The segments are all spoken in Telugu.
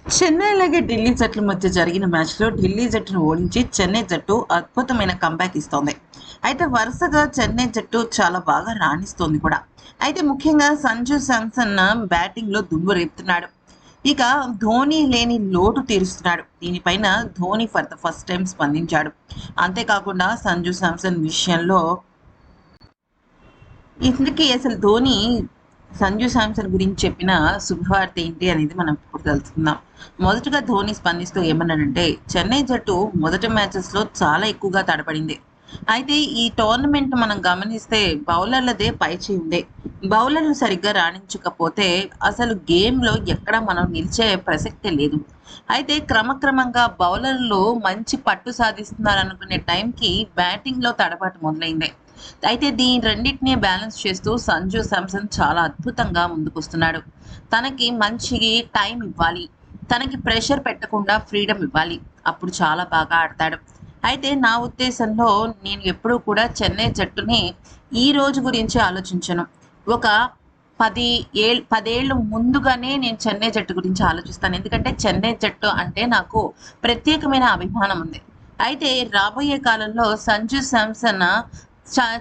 చెన్నై అలాగే ఢిల్లీ జట్ల మధ్య జరిగిన మ్యాచ్లో ఢిల్లీ జట్టును ఓడించి చెన్నై జట్టు అద్భుతమైన కంబ్యాక్ ఇస్తోంది. అయితే వరుసగా చెన్నై జట్టు చాలా బాగా రాణిస్తోంది కూడా. అయితే ముఖ్యంగా సంజు శాంసన్ బ్యాటింగ్లో దుమ్ము రేపుతున్నాడు. ఇక ధోని లేని లోటు తీరుస్తున్నాడు. దీనిపైన Dhoni for the first time స్పందించాడు. అంతేకాకుండా సంజు శాంసన్ విషయంలో ఇందుకే అసలు ధోని సంజు శాంసన్ గురించి చెప్పిన శుభవార్త ఏంటి అనేది మనం ఇప్పుడు తెలుసుకుందాం. మొదటగా ధోని స్పందిస్తూ ఏమన్నాడంటే, చెన్నై జట్టు మొదటి మ్యాచెస్లో చాలా ఎక్కువగా తడబడింది. అయితే ఈ టోర్నమెంట్ మనం గమనిస్తే బౌలర్లదే పైచేయి ఉంది. బౌలర్లు సరిగ్గా రాణించకపోతే అసలు గేమ్లో ఎక్కడ మనం నిలిచే ప్రసక్తే లేదు. అయితే క్రమక్రమంగా బౌలర్లు మంచి పట్టు సాధిస్తున్నారనుకునే టైంకి బ్యాటింగ్లో తడబాటు మొదలైంది. అయితే దీని రెండింటినీ బ్యాలెన్స్ చేస్తూ సంజు శాంసన్ చాలా అద్భుతంగా ముందుకొస్తున్నాడు. తనకి మంచి టైం ఇవ్వాలి. తనకి ప్రెషర్ పెట్టకుండా ఫ్రీడమ్ ఇవ్వాలి. అప్పుడు చాలా బాగా ఆడతాడు. అయితే నా ఉద్దేశంలో నేను ఎప్పుడూ కూడా చెన్నై జట్టుని ఈ రోజు గురించి ఆలోచించను. ఒక 10 ఏళ్ళు ముందుగానే నేను చెన్నై జట్టు గురించి ఆలోచిస్తాను. ఎందుకంటే చెన్నై జట్టు అంటే నాకు ప్రత్యేకమైన అభిమానం ఉంది. అయితే రాబోయే కాలంలో సంజు శాంసన్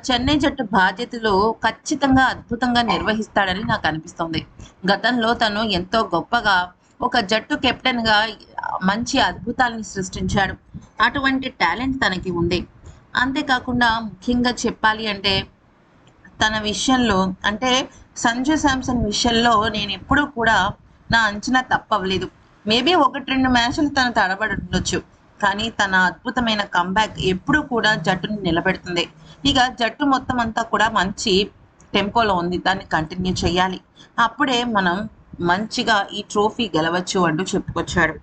చెన్నై జట్టు బాధ్యతలు ఖచ్చితంగా అద్భుతంగా నిర్వహిస్తాడని నాకు అనిపిస్తుంది. గతంలో తను ఎంతో గొప్పగా ఒక జట్టు కెప్టెన్గా మంచి అద్భుతాలను సృష్టించాడు. అటువంటి టాలెంట్ తనకి ఉంది. అంతేకాకుండా ముఖ్యంగా చెప్పాలి అంటే తన విషయంలో అంటే సంజు శాంసన్ విషయంలో నేను ఎప్పుడూ కూడా నా అంచనా తప్పవలేదు. మేబీ 1, 2 మ్యాచ్లు తను తడబడి ఉండొచ్చు. కానీ తన అద్భుతమైన కంబ్యాక్ ఎప్పుడూ కూడా జట్టుని నిలబెడుతుంది. ఇక జట్టు మొత్తం అంతా కూడా మంచి టెంపోలో ఉంది. దాన్ని కంటిన్యూ చేయాలి. అప్పుడే మనం మంచిగా ఈ ట్రోఫీ గెలవచ్చు అంటూ చెప్పుకొచ్చాడు.